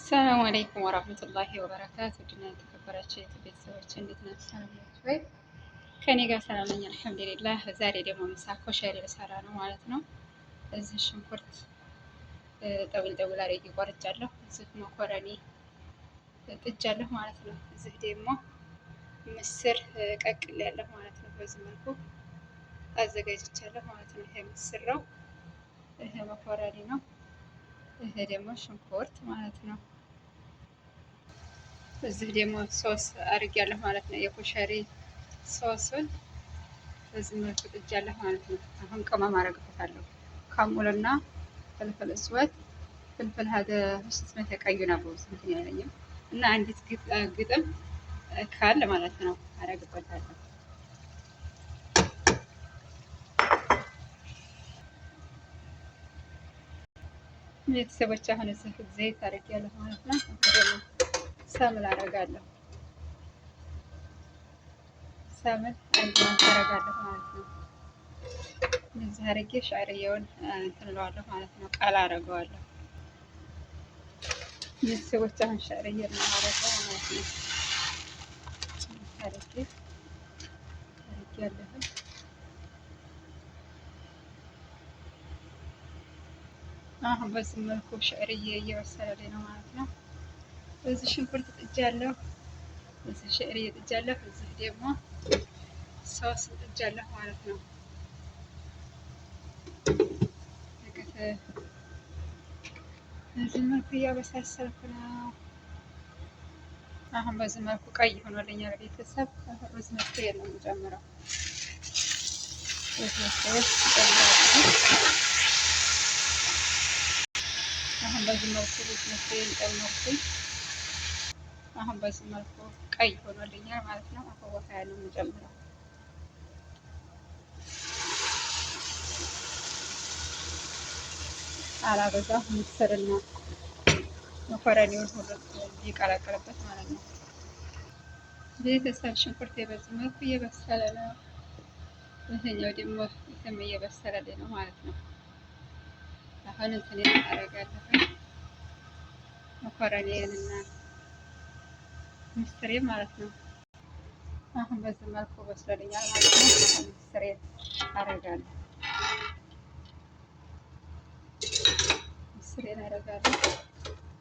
ሰላም አለይኩም ወራህመቱላሂ ወበረካቱ። ውድና የተከበራችሁ ቤተሰቦች እንዴት ናችሁ? ሰላም ናችሁ ወይ? ከኔ ጋር ሰላም ነኝ አልሐምዱሊላህ። ዛሬ ደግሞ ምሳ ኮሸሪ ልሰራ ነው ማለት ነው። እዚህ ሽንኩርት ጠብል ጠብል አድርጌ ቆርጫለሁ። እዚህ መኮረኒ ጥጃለሁ ማለት ነው። እዚህ ደግሞ ምስር ቀቅያለሁ ማለት ነው። በዚህ መልኩ አዘጋጅቻለሁ ማለት ነው። ይሄ ምስር ነው። ይሄ መኮረኒ ነው። ይሄ ደግሞ ሽንኩርት ማለት ነው። እዚህ ደግሞ ሶስ አድርጊያለሁ ማለት ነው። የኮሸሪ ሶስን በዚህ መልኩ ጥጃለሁ ማለት ነው። አሁን ቅመም አደርግበታለሁ። ካሙልና ፍልፍል እስወት ፍልፍል ሀደ ስስመተ ቀዩና በውስጥ እንትን ያለኝም እና አንዲት ግጥም ካለ ማለት ነው አደርግበታለሁ። ቤተሰቦች አሁን እዚህ ዘይት አድርጊያለሁ ማለት ነው። ሰምን አደርጋለሁ። ሰምን አንድ ማንኪያ አደርጋለሁ ማለት ነው። እዚህ አድርጌ ሻዕርያውን እንትን እለዋለሁ ማለት ነው። ቃል አደርገዋለሁ። ቤተሰቦች አሁን ሻዕርያ እናደርገው ማለት ነው። አድርጌያለሁ። አሁን በዚህ መልኩ ሻዕርያ እየበሰለልኝ ነው ማለት ነው። እዚህ ሽንኩርት ጥጃለሁ። እዚህ ሻዕርያ ጥጃለሁ። እዚህ ደግሞ ሶስ ጥጃለሁ ማለት ነው። በዚህ መልኩ እያበሳሰልኩ ነው። አሁን በዚህ መልኩ ቀይ ሆኖልኛል ቤተሰብ። ሩዝ መስሪያ ነው የምጨምረው። ሩዝ መስሪያ አሁን በዚህ መልኩ ሩዝ መስሪያ ጨመርኩኝ። አሁን በዚህ መልኩ ቀይ ሆኖልኛል ማለት ነው። አሁን ውሃ ነው የምጨምረው። አላበዛም። ምስርና መኮረኒውን ሁሉ ይቀላቀልበት ማለት ነው። ቤተሰብ ሽንኩርት በዚህ መልኩ እየበሰለ ነው። ይሄኛው ደግሞ ይሄም እየበሰለልኝ ነው ማለት ነው። አሁን እንትን አደርጋለሁ መኮረኒንና ምስሬን ማለት ነው። አሁን በዚህ መልኩ በስለልኛል ማለት ነው። አሁን ምስሬን አደርጋለሁ። ምስሬን አደርጋለሁ።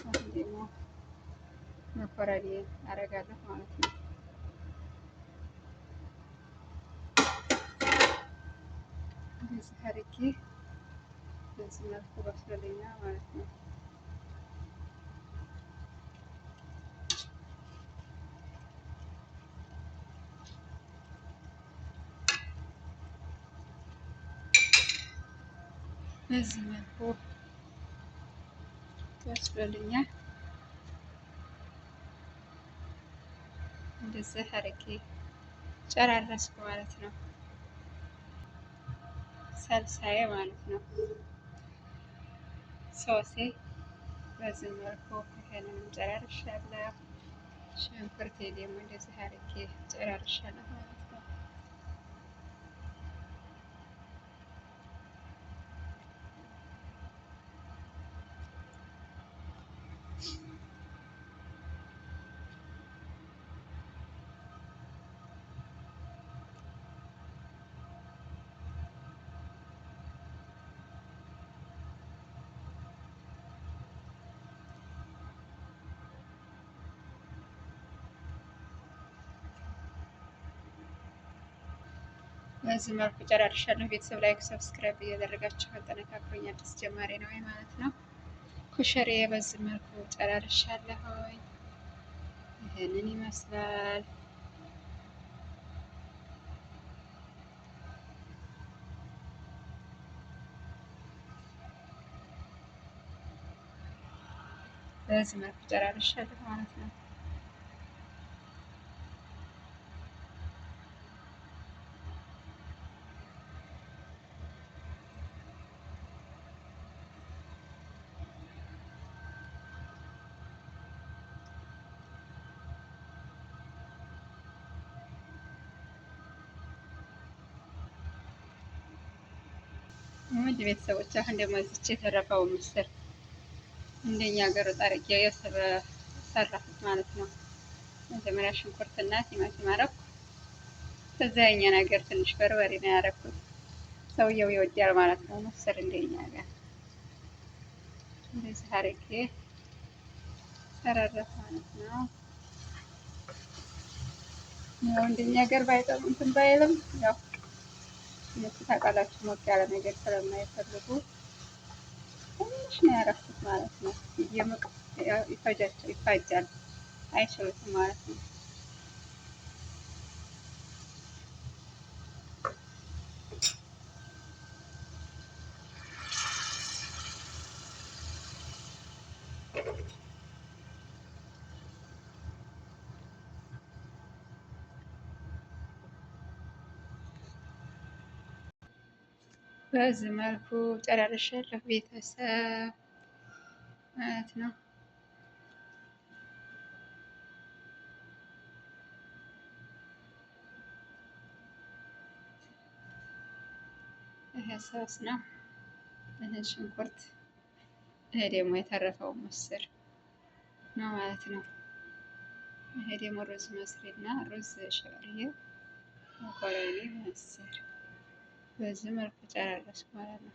አሁን ደግሞ መኮረኒን አደርጋለሁ ማለት ነው። እንደዚህ አድርጌ በዚህ መልኩ በስለልኛል ማለት ነው። በዚህ መልኩ በስለልኛል። እንደዚህ አድርጌ ጨራረስኩ ማለት ነው። ሰልሳዬ ማለት ነው። ሶሴ በዚህ መልኩ ይሄንንም ጨራርሻለሁ። ሽንኩርቴ ደግሞ እንደዚህ አድርጌ ጨራርሻለሁ ማለት ነው። በዚህ መልኩ ጨራርሻለሁ። ቤተሰብ ላይክ ሰብስክራይብ እያደረጋችሁ አጠነካክሩኝ። አዲስ ጀማሪ ነው ማለት ነው። ኮሸሪ በዚህ መልኩ ጨራርሻለሁ። ይሄንን ይመስላል። በዚህ መልኩ ጨራርሻለሁ ማለት ነው። ውድ ቤተሰቦች አሁን ደግሞ እዚች የተረፈው ምስር እንደኛ ሀገር ወጥ አድርጌ ሰራሁት ማለት ነው። መጀመሪያ ሽንኩርትና ቲማቲም አረኩ። ከዛ የኛን ሀገር ትንሽ በርበሬ ነው ያረኩት። ሰውየው ይወዳል ማለት ነው ምስር እንደኛ ጋር እንደዚህ አድርጌ ሰራረፍ ማለት ነው። ያው እንደኛ ሀገር ባይጠም እንትን ባይልም ያው እነሱ ታውቃላችሁ ሞቅ ያለ ነገር ስለማይፈልጉ ትንሽ ነው ያረኩት ማለት ነው። ይፈጃል አይችሉትም ማለት ነው። በዚህ መልኩ ጨራርሻለሁ ቤተሰብ ማለት ነው። ይሄ ሶስ ነው። ይሄ ሽንኩርት፣ ይሄ ደግሞ የተረፈው ምስር ነው ማለት ነው። ይሄ ደግሞ ሩዝ መስሪና ሩዝ ሸዕርዬ መኮረኒ ምስር በዚህ መልኩ ጨራረስኩ ማለት ነው።